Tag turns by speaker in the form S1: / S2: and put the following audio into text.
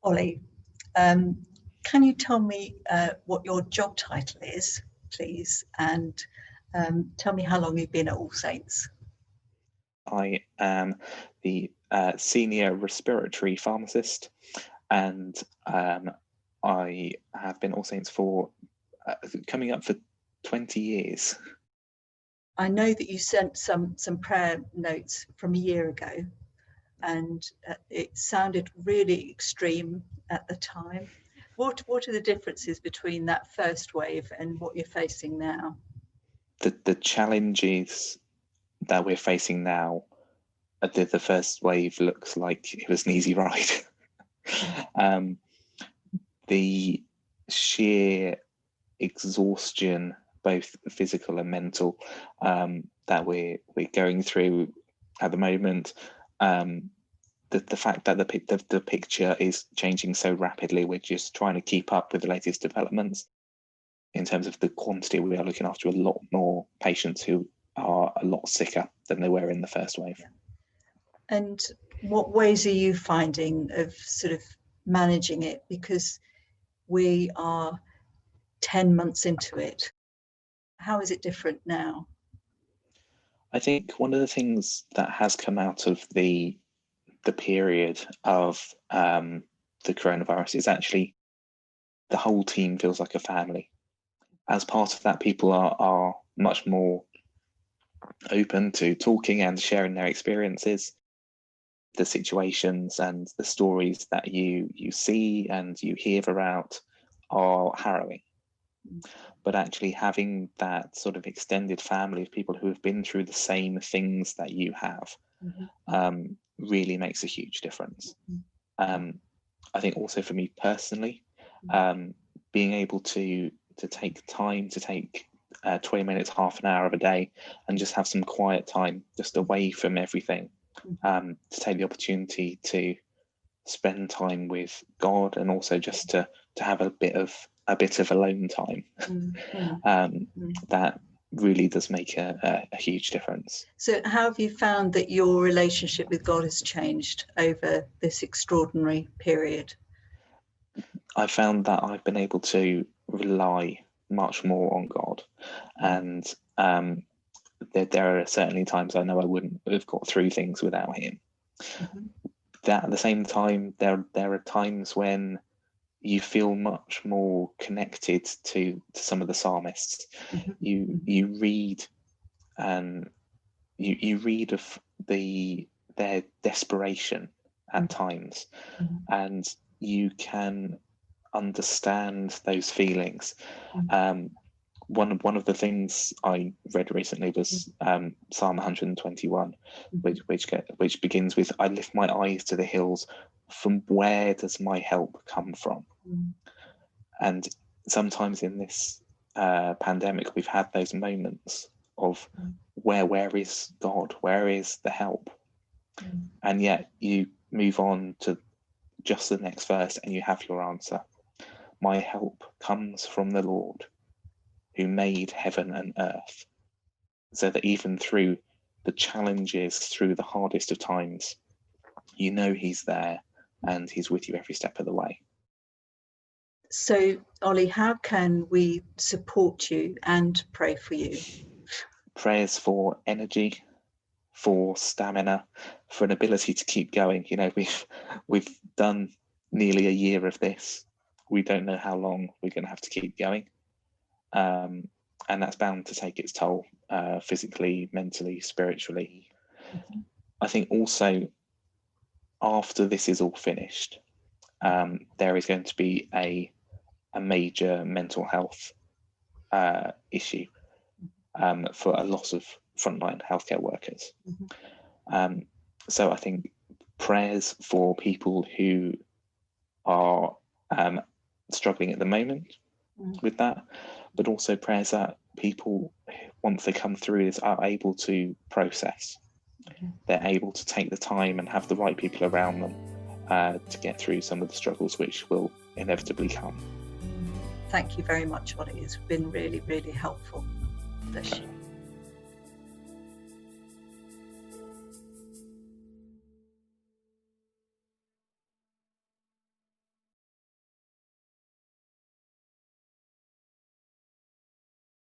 S1: Oli, can you tell me what your job title is, please, and tell me how long you've been at All Saints?
S2: I am the senior respiratory pharmacist, and I have been All Saints for coming up for 20 years.
S1: I know that you sent some prayer notes from a year ago, and it sounded really extreme at the time. What are the differences between that first wave and what you're facing now?
S2: The challenges that we're facing now, the first wave looks like it was an easy ride. The sheer exhaustion, both physical and mental, that we're going through at the moment, the fact that the picture is changing so rapidly, we're just trying to keep up with the latest developments. In terms of the quantity, we are looking after a lot more patients who are a lot sicker than they were in the first wave.
S1: And what ways are you finding of sort of managing it? Because we are 10 months into it. How is it different now?
S2: I think one of the things that has come out of the period of the coronavirus is actually the whole team feels like a family. As part of that, people are much more open to talking and sharing their experiences. The situations and the stories that you see and you hear about are harrowing. But actually having that sort of extended family of people who have been through the same things that you have really makes a huge difference. I think also for me personally, being able to take time to take 20 minutes, half an hour of a day and just have some quiet time just away from everything, to take the opportunity to spend time with God and also just to have a bit of alone time. That really does make a huge difference.
S1: So how have you found that your relationship with God has changed over this extraordinary period?
S2: I found that I've been able to rely much more on God, and there are certainly times I know I wouldn't have got through things without him. That at the same time, there are times when you feel much more connected to some of the psalmists. You read and you read of their desperation at times, and you can understand those feelings. One of the things I read recently was Psalm 121, which begins with, "I lift my eyes to the hills. From where does my help come from?" And sometimes in this pandemic, we've had those moments of where is God? Where is the help? And yet you move on to just the next verse and you have your answer. My help comes from the Lord who made heaven and earth. So that even through the challenges, through the hardest of times, you know he's there and he's with you every step of the way.
S1: So, Oli, how can we support you and pray for you?
S2: Prayers for energy, for stamina, for an ability to keep going. You know, we've done nearly a year of this. We don't know how long we're going to have to keep going. And that's bound to take its toll, physically, mentally, spiritually. I think also after this is all finished, there is going to be a major mental health issue for a lot of frontline healthcare workers. So I think prayers for people who are struggling at the moment with that, but also prayers that people, once they come through this, are able to process. They're able to take the time and have the right people around them to get through some of the struggles which will inevitably come.
S1: Thank you very much, Oli. It's been really, really helpful. Bless you.